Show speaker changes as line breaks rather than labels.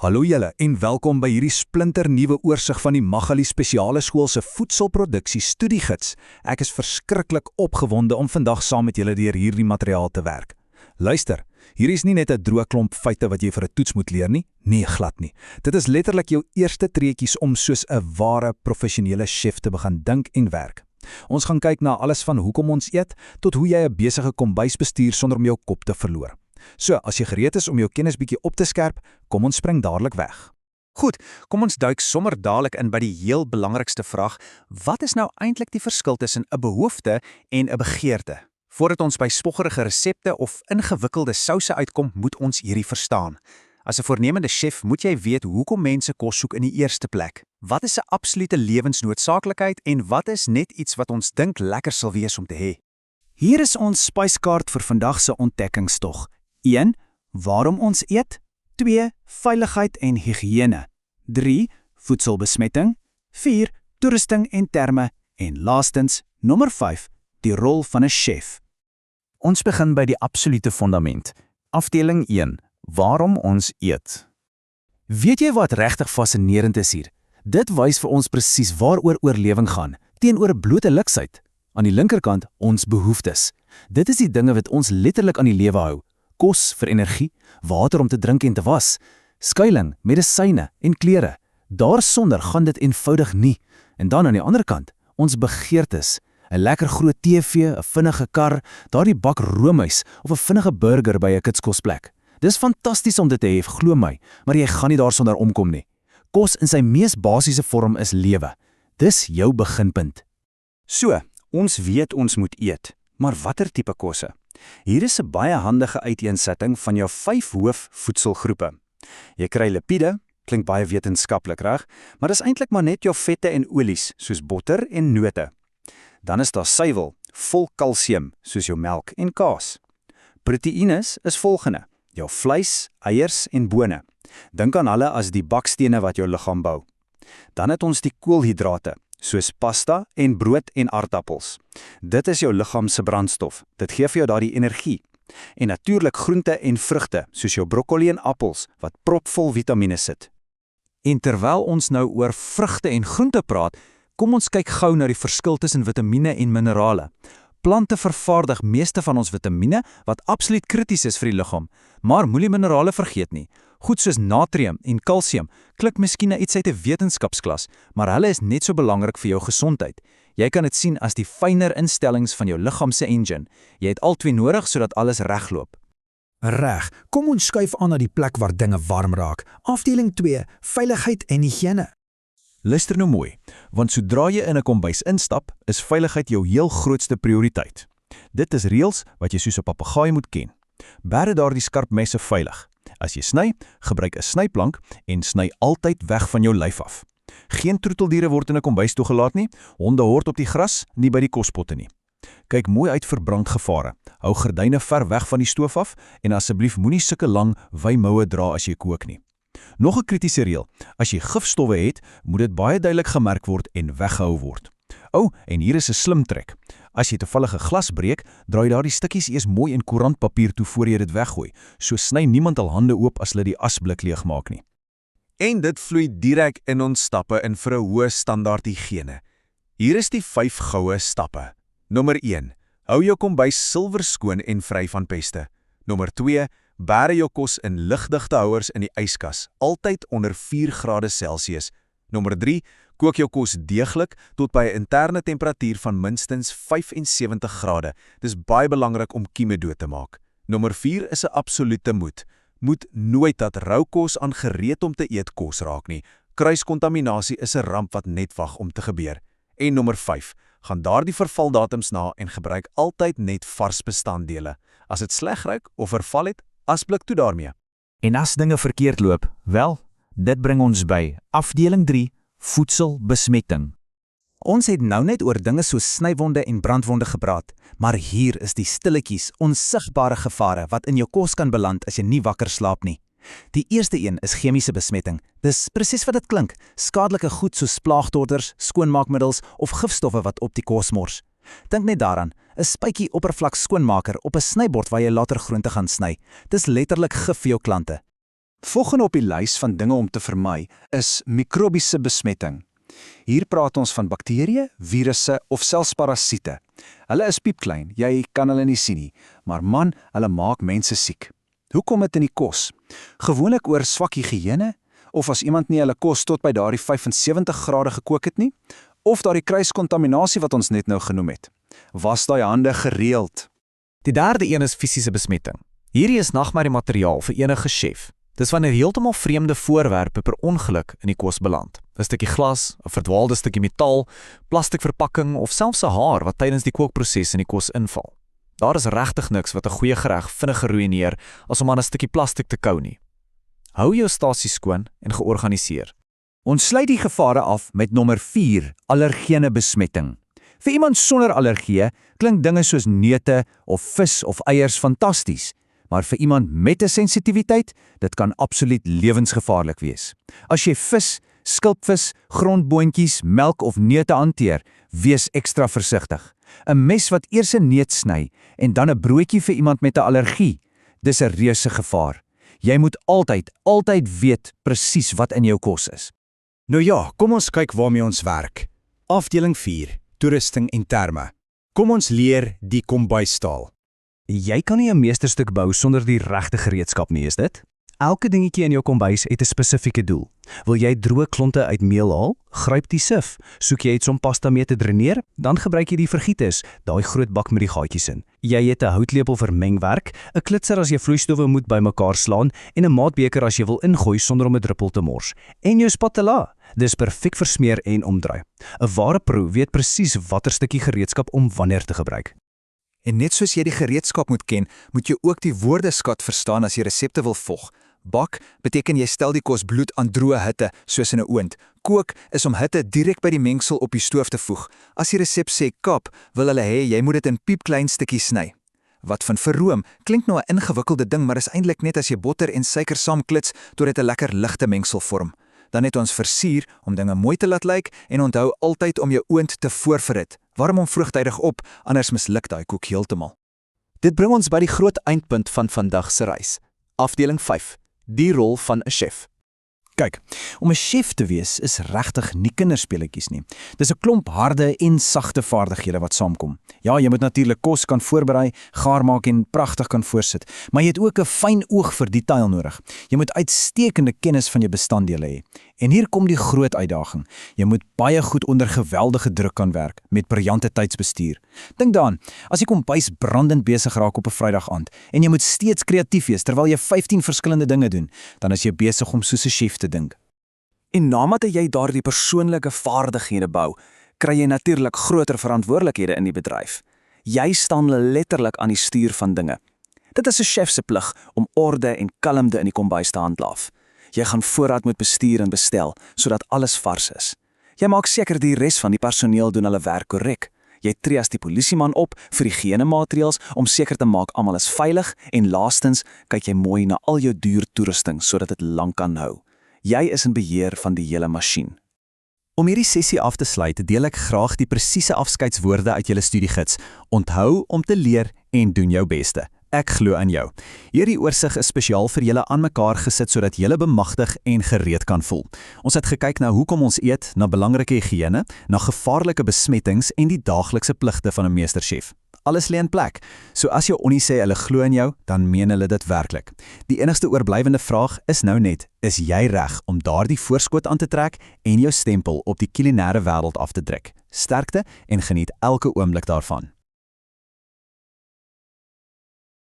Hallo julle en welkom by hierdie splinternuwe oorsig van die Magali Spesiale Skool se voedselproduksie studiegids. Ek is verskriklik opgewonde om vandag saam met julle deur hierdie materiaal te werk. Luister, hier is nie net 'n droë klomp feite wat jy vir 'n toets moet leer nie. Nee, glad nie. Dit is letterlik jou eerste treetjies om soos 'n ware professionele chef te begin dink en werk. Ons gaan kyk na alles van hoekom ons eet tot hoe jy 'n besige kombuis bestuur sonder om jou kop te verloor. So, as jy gereed is om jou kennis bietjie op te skerp, kom ons spring dadelik weg.
Goed, kom ons duik sommer dadelik in by die heel belangrikste vraag: wat is nou eintlik die verskil tussen 'n behoefte en 'n begeerte? Voordat ons by spoggerige resepte of ingewikkelde souse uitkom, moet ons hierdie verstaan. As 'n voornemende chef moet jy weet hoekom mense kos soek in die eerste plek. Wat is 'n absolute lewensnoodsaaklikheid en wat is net iets wat ons dink lekker sal wees om te hê?
Hier is ons spyskaart vir vandag se ontdekkingstog. 1. Waarom ons eet. 2. Veiligheid en higiëne. 3. Voedselbesmetting. 4. Toerusting en terme. En laastens, nommer 5. Die rol van 'n chef.
Ons begin by die absolute fondament. Afdeling 1. Waarom ons eet. Weet jy wat regtig fascinerend is hier? Dit wys vir ons presies waaroor oorlewing gaan, teenoor blote luksheid. Aan die linkerkant, ons behoeftes. Dit is die dinge wat ons letterlik aan die lewe hou. Kos vir energie, water om te drink en te was, skuiling, medisyne en klere. Daarsonder gaan dit eenvoudig nie. En dan aan die ander kant, ons begeertes. 'n lekker groot TV, 'n vinnige kar, daardie bak roomys of 'n vinnige burger by 'n kitskosplek. Dis fantasties om dit te hê, glo my, maar jy gaan nie daarsonder omkom nie. Kos in sy mees basiese vorm is lewe. Dis jou beginpunt.
So, ons weet ons moet eet, maar watter tipe kosse? Hier is 'n baie handige uiteensetting van jou 5 hoofvoedselgroepe. Jy kry lipiede, klink baie wetenskaplik reg, maar dis eintlik maar net jou vette en olies, soos botter en note. Dan is daar suiwel, vol kalsium, soos jou melk en kaas. Proteïnes is volgende: jou vleis, eiers en bone. Dink aan hulle as die bakstene wat jou liggaam bou. Dan het ons die koolhidrate, soos pasta en brood en aardappels. Dit is jou liggaam se brandstof. Dit gee vir jou daardie energie. En natuurlik groente en vrugte, soos jou broccoli en appels, wat propvol vitamiene sit. En terwyl ons nou oor vrugte en groente praat, kom ons kyk gou na die verskil tussen vitamiene en minerale. Plante vervaardig meeste van ons vitamiene, wat absoluut krities is vir die liggaam, maar moenie minerale vergeet nie. Goed soos natrium en kalsium klink miskien iets uit 'n wetenskapsklas, maar hulle is net so belangrik vir jou gesondheid. Jy kan dit sien as die fynere instellings van jou liggaam se engine. Jy het albei nodig sodat alles regloop.
Reg, kom ons skuif aan na die plek waar dinge warm raak. Afdeling 2, veiligheid en higiëne.
Luister nou mooi, want sodra jy in 'n kombuis instap, is veiligheid jou heel grootste prioriteit. Dit is reëls wat jy soos 'n papegaai moet ken. Bære daardie skarp messe veilig. As jy sny, gebruik 'n snyplank en sny altyd weg van jou lyf af. Geen troeteldiere word in 'n kombuis toegelaat nie, honde hort op die gras, nie by die kospotte nie. Kyk mooi uit vir brandgevare. Hou gordyne ver weg van die stoof af en asseblief moenie sulke lang, wymoue dra as jy kook nie. Nog 'n kritiese reël: as jy gifstowwe het, moet dit baie duidelik gemerk word en weggehou word. En hier is 'n slim trek. As jy toevallig 'n glas breek, draai daardie stukkies eers mooi in koerantpapier toe voor jy dit weggooi. So sny niemand al hande oop as hulle die asblik leegmaak nie.
En dit vloei direk in ons stappe in vir 'n hoë standaard higiëne. Hier is die 5 goue stappe. Nommer 1. Hou jou kombuis silwerskoon en vry van peste. Nommer 2. Bære jou kos in ligdigte houers in die yskas, altyd onder 4°C. Nommer 3. Kook jou kos deeglik tot by 'n interne temperatuur van minstens 75°. Dis baie belangrik om kieme dood te maak. Nommer 4 is 'n absolute moet. Moet nooit dat rou kos aan gereed om te eet kos raak nie. Kruiskontaminasie is 'n ramp wat net wag om te gebeur. En nommer 5. Gaan daardie vervaldatums na en gebruik altyd net vars bestanddele. As dit sleg ruik of verval het, asblik toe daarmee.
En as dinge verkeerd loop, wel, dit bring ons by afdeling 3, voedselbesmetting.
Ons het nou net oor dinge soos snywonde en brandwonde gepraat, maar hier is die stilletjies, onsigbare gevare wat in jou kos kan beland as jy nie wakker slaap nie. Die eerste een is chemiese besmetting. Dis presies wat dit klink, skadelike goed soos plaagdoders, skoonmaakmiddels of gifstowwe wat op die kos mors. Dink net daaraan, 'n spuitjie oppervlak skoonmaker op 'n snybord waar jy later groente gaan sny. Dis letterlik gif vir jou klante.
Volgende op die lys van dinge om te vermy is mikrobiese besmetting. Hier praat ons van bakterieë, virusse of selfs parasiete. Hulle is piepklein, jy kan hulle nie sien nie, maar man, hulle maak mense siek. Hoe kom dit in die kos? Gewoonlik oor swak higiëne, of as iemand nie hulle kos tot by daardie 75 grade gekook het nie, of daardie kruiskontaminasie wat ons net nou genoem het. Was daai hande gereeld?
Die derde een is fisiese besmetting. Hierdie is nagmerriemateriaal vir enige chef. Dis wanneer heeltemal vreemde voorwerpe per ongeluk in die kos beland. 'n Stukkie glas, 'n verdwaalde stukkie metaal, plastiekverpakking of selfs 'n haar wat tydens die kookproses in die kos inval. Daar is regtig niks wat 'n goeie gereg vinnig geruïneer as om aan 'n stukkie plastiek te kou nie. Hou jou stasie skoon en georganiseer.
Ons sluit die gevare af met nommer 4, allergene besmetting. Vir iemand sonder allergie klink dinge soos neute of vis of eiers fantasties, maar vir iemand met 'n sensitiwiteit, dit kan absoluut lewensgevaarlik wees. As jy vis, skilpvis, grondboontjies, melk of neute hanteer, wees ekstra versigtig. 'n Mes wat eers 'n neut sny en dan 'n broodjie vir iemand met 'n allergie, dis 'n reuse gevaar. Jy moet altyd weet presies wat in jou kos is.
Nou ja, kom ons kyk waarmee ons werk. Afdeling 4, toerusting en terme. Kom ons leer die kombuistaal.
Jy kan nie 'n meesterstuk bou sonder die regte gereedskap nie, is dit? Elke dingetjie in jou kombuis het 'n spesifieke doel. Wil jy droë klonte uit meel haal? Gryp die sif. Soek jy iets om pasta mee te dreneer? Dan gebruik jy die vergietes, daai groot bak met die gaatjies in. Jy het 'n houtlepel vir mengwerk, 'n klitser as jy vloeistowwe moet bymekaar slaan en 'n maatbeker as jy wil ingooi sonder om 'n druppel te mors. En jou spatula. Dis perfek vir smeer en omdraai. 'n Ware pro weet presies watter stukkie gereedskap om wanneer te gebruik.
En net soos jy die gereedskap moet ken, moet jy ook die woordeskat verstaan as jy resepte wil volg. Bak beteken jy stel die kos bloed aan droë hitte, soos in 'n oond. Kook is om hitte direk by die mengsel op die stoof te voeg. As die resep sê kap, wil hulle hê jy moet dit in piepklein stukkies sny. Wat van verroom klink nou 'n ingewikkelde ding, maar is eintlik net as jy botter en suiker saam klits tot dit 'n lekker ligte mengsel vorm. Dan het ons versier om dinge mooi te laat lyk en onthou altyd om jou oond te voorverhit. Warm hom vroegtydig op, anders misluk daai koek heeltemal.
Dit bring ons by die groot eindpunt van vandag se reis. Afdeling 5. Die rol van 'n chef.
Kyk, om 'n chef te wees is regtig nie kinderspeletjies nie. Dis 'n klomp harde en sagte vaardighede wat saamkom. Ja, jy moet natuurlik kos kan voorberei, gaar maak en pragtig kan voorsit, maar jy het ook 'n fyn oog vir detail nodig. Jy moet uitstekende kennis van jou bestanddele hê. En hier kom die groot uitdaging. Jy moet baie goed onder geweldige druk kan werk met briljante tydsbestuur. Dink daaraan, as die kombuis brandend besig raak op 'n Vrydag aand en jy moet steeds kreatief wees terwyl jy 15 verskillende dinge doen, dan is jy besig om soos 'n chef te dink.
En naarmate jy daardie persoonlike vaardighede bou, kry jy natuurlik groter verantwoordelikhede in die bedryf. Jy staan letterlik aan die stuur van dinge. Dit is 'n chef se plig om orde en kalmte in die kombuis te handhaaf. Jy gaan voorraad moet bestuur en bestel, sodat alles vars is. Jy maak seker die res van die personeel doen hulle werk korrek. Jy tree as die polisieman op vir higiënemaatreëls om seker te maak almal is veilig en laastens kyk jy mooi na al jou duur toerusting sodat dit lank kan hou. Jy is in beheer van die hele masjien.
Om hierdie sessie af te sluit, deel ek graag die presiese afskeidswoorde uit julle studiegids. Onthou om te leer en doen jou beste. Ek glo aan jou. Hierdie oorsig is spesiaal vir julle aan mekaar gesit sodat julle bemagtig en gereed kan voel. Ons het gekyk na hoekom ons eet, na belangrike higiëne, na gevaarlike besmettings en die daaglikse pligte van 'n meesterchef. Alles lê in plek. So as jou onnie sê hulle glo in jou, dan meen hulle dit werklik. Die enigste oorblywende vraag is nou net, is jy reg om daardie voorskot aan te trek en jou stempel op die kulinaire wêreld af te druk? Sterkte en geniet elke oomblik daarvan.